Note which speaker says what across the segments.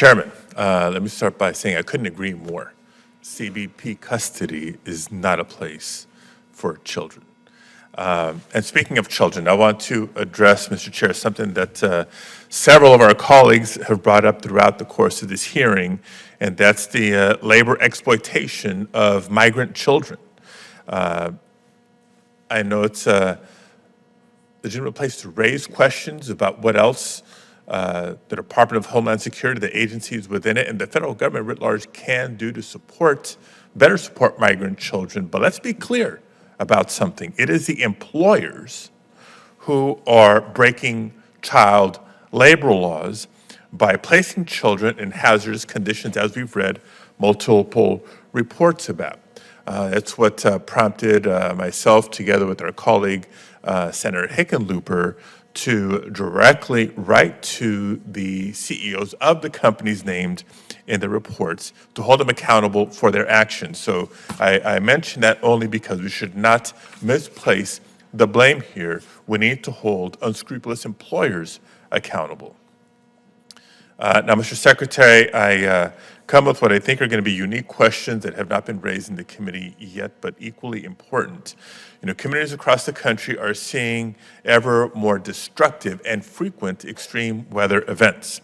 Speaker 1: Chairman, let me start by saying I couldn't agree more. CBP custody is not a place for children. And speaking of children, I want to address, Mr. Chair, something that several of our colleagues have brought up throughout the course of this hearing, and that's the labor exploitation of migrant children. I know it's a legitimate place to raise questions about what else the Department of Homeland Security, the agencies within it, and the federal government writ large can do to better support migrant children. But let's be clear about something. It is the employers who are breaking child labor laws by placing children in hazardous conditions, as we've read multiple reports about. That's what prompted myself, together with our colleague, Senator Hickenlooper, to directly write to the CEOs of the companies named in the reports to hold them accountable for their actions. So I mention that only because we should not misplace the blame here. We need to hold unscrupulous employers accountable. Now, Mr. Secretary, I come with what I think are going to be unique questions that have not been raised in the committee yet, but equally important. You know, communities across the country are seeing ever more destructive and frequent extreme weather events.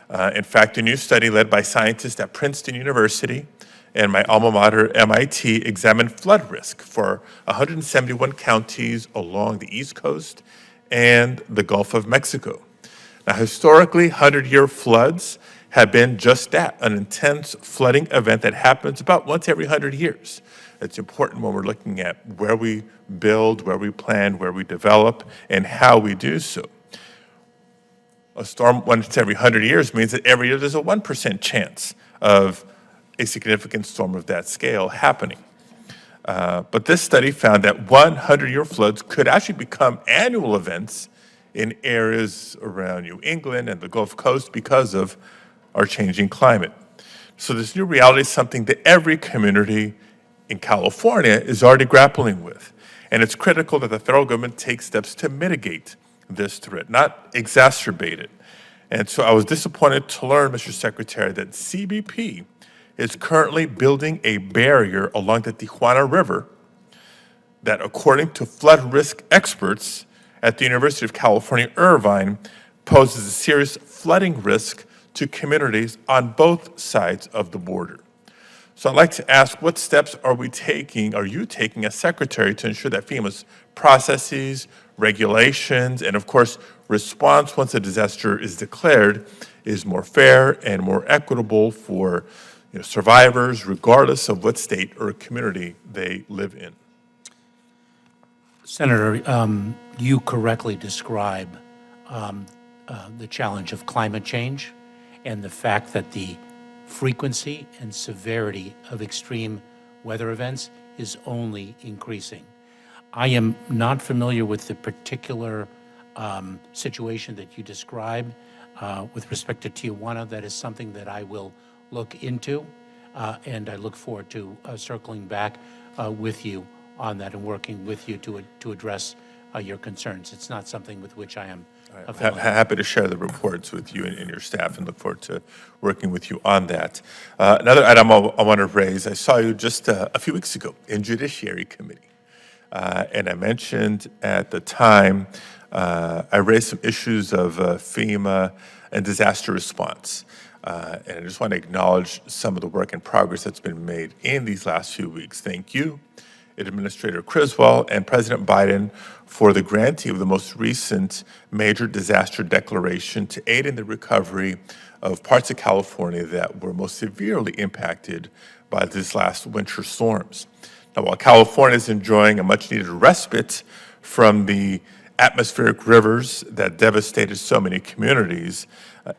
Speaker 1: In fact, a new study led by scientists at Princeton University and my alma mater, MIT, examined flood risk for 171 counties along the East Coast and the Gulf of Mexico. Now, historically, 100-year floods have been just that, an intense flooding event that happens about once every 100 years. It's important when we're looking at where we build, where we plan, where we develop, and how we do so. A storm once every 100 years means that every year there's a 1% chance of a significant storm of that scale happening. But this study found that 100-year floods could actually become annual events in areas around New England and the Gulf Coast because of our changing climate. So this new reality is something that every community in California is already grappling with. And it's critical that the federal government take steps to mitigate this threat, not exacerbate it. And so I was disappointed to learn, Mr. Secretary, that CBP is currently building a barrier along the Tijuana River that, according to flood risk experts at the University of California, Irvine, poses a serious flooding risk to communities on both sides of the border. So I'd like to ask, what steps are you taking as Secretary to ensure that FEMA's processes, regulations, and of course, response once a disaster is declared is more fair and more equitable for survivors, regardless of what state or community they live in?
Speaker 2: Senator, you correctly describe the challenge of climate change and the fact that the frequency and severity of extreme weather events is only increasing. I am not familiar with the particular situation that you described with respect to Tijuana. That is something that I will look into, and I look forward to circling back with you on that and working with you to address your concerns. It's not something with which I am familiar.
Speaker 1: Happy to share the reports with you and your staff, and look forward to working with you on that. Another item I want to raise, I saw you just a few weeks ago in Judiciary Committee, and I mentioned at the time, I raised some issues of FEMA and disaster response. And I just want to acknowledge some of the work and progress that's been made in these last few weeks. Thank you, Administrator Criswell and President Biden, for the grantee of the most recent major disaster declaration to aid in the recovery of parts of California that were most severely impacted by these last winter storms. Now, while California is enjoying a much-needed respite from the atmospheric rivers that devastated so many communities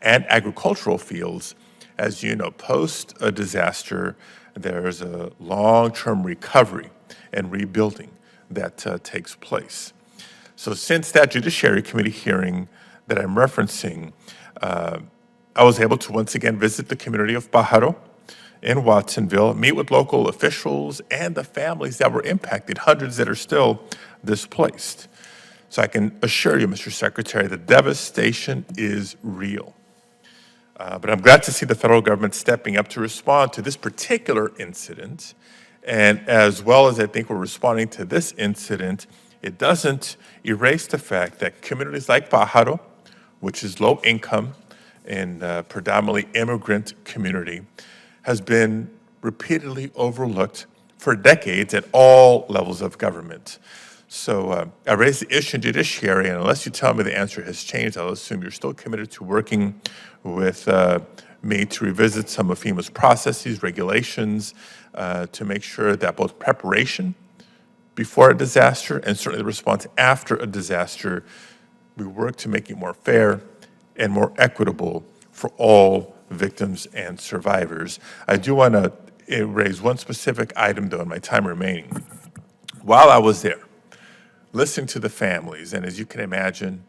Speaker 1: and agricultural fields, as you know, post a disaster, there's a long-term recovery and rebuilding that takes place. So since that Judiciary Committee hearing that I'm referencing, I was able to once again visit the community of Pájaro in Watsonville, meet with local officials and the families that were impacted, hundreds that are still displaced. So I can assure you, Mr. Secretary, the devastation is real. But I'm glad to see the federal government stepping up to respond to this particular incident. And as well as I think we're responding to this incident, it doesn't erase the fact that communities like Pajaro, which is low income and predominantly immigrant community, has been repeatedly overlooked for decades at all levels of government. So I raised the issue in judiciary, and unless you tell me the answer has changed, I'll assume you're still committed to working with me to revisit some of FEMA's processes, regulations, to make sure that both preparation before a disaster and certainly the response after a disaster, we work to make it more fair and more equitable for all victims and survivors. I do want to raise one specific item, though, in my time remaining. While I was there, listening to the families, and as you can imagine,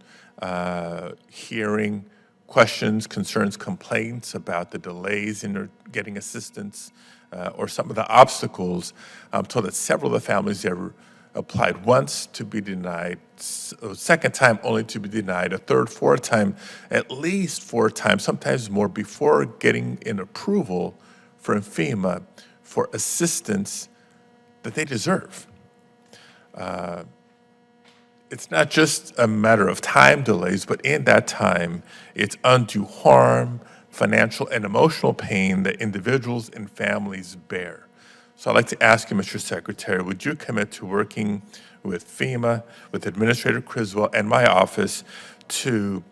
Speaker 1: hearing questions, concerns, complaints about the delays in getting assistance or some of the obstacles, I'm told that several of the families there applied once to be denied, a second time only to be denied, a third, fourth time, at least 4 times, sometimes more, before getting an approval from FEMA for assistance that they deserve. It's not just a matter of time delays, but in that time, it's undue harm, financial and emotional pain that individuals and families bear. So I'd like to ask you, Mr. Secretary, would you commit to working with FEMA, with Administrator Criswell and my office to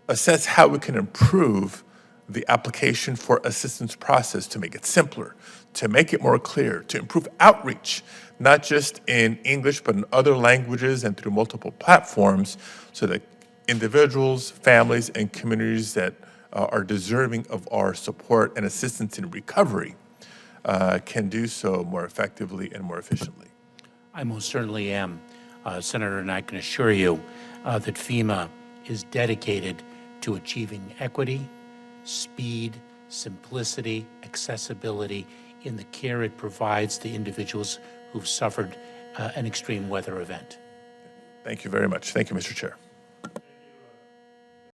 Speaker 1: assess how we can improve the application for assistance process to make it simpler, to make it more clear, to improve outreach, not just in English, but in other languages and through multiple platforms, so that individuals, families, and communities that are deserving of our support and assistance in recovery can do so more effectively and more efficiently.
Speaker 2: I most certainly am, Senator, and I can assure you that FEMA is dedicated to achieving equity, speed, simplicity, accessibility in the care it provides to individuals who've suffered an extreme weather event.
Speaker 1: Thank you very much. Thank you, Mr. Chair.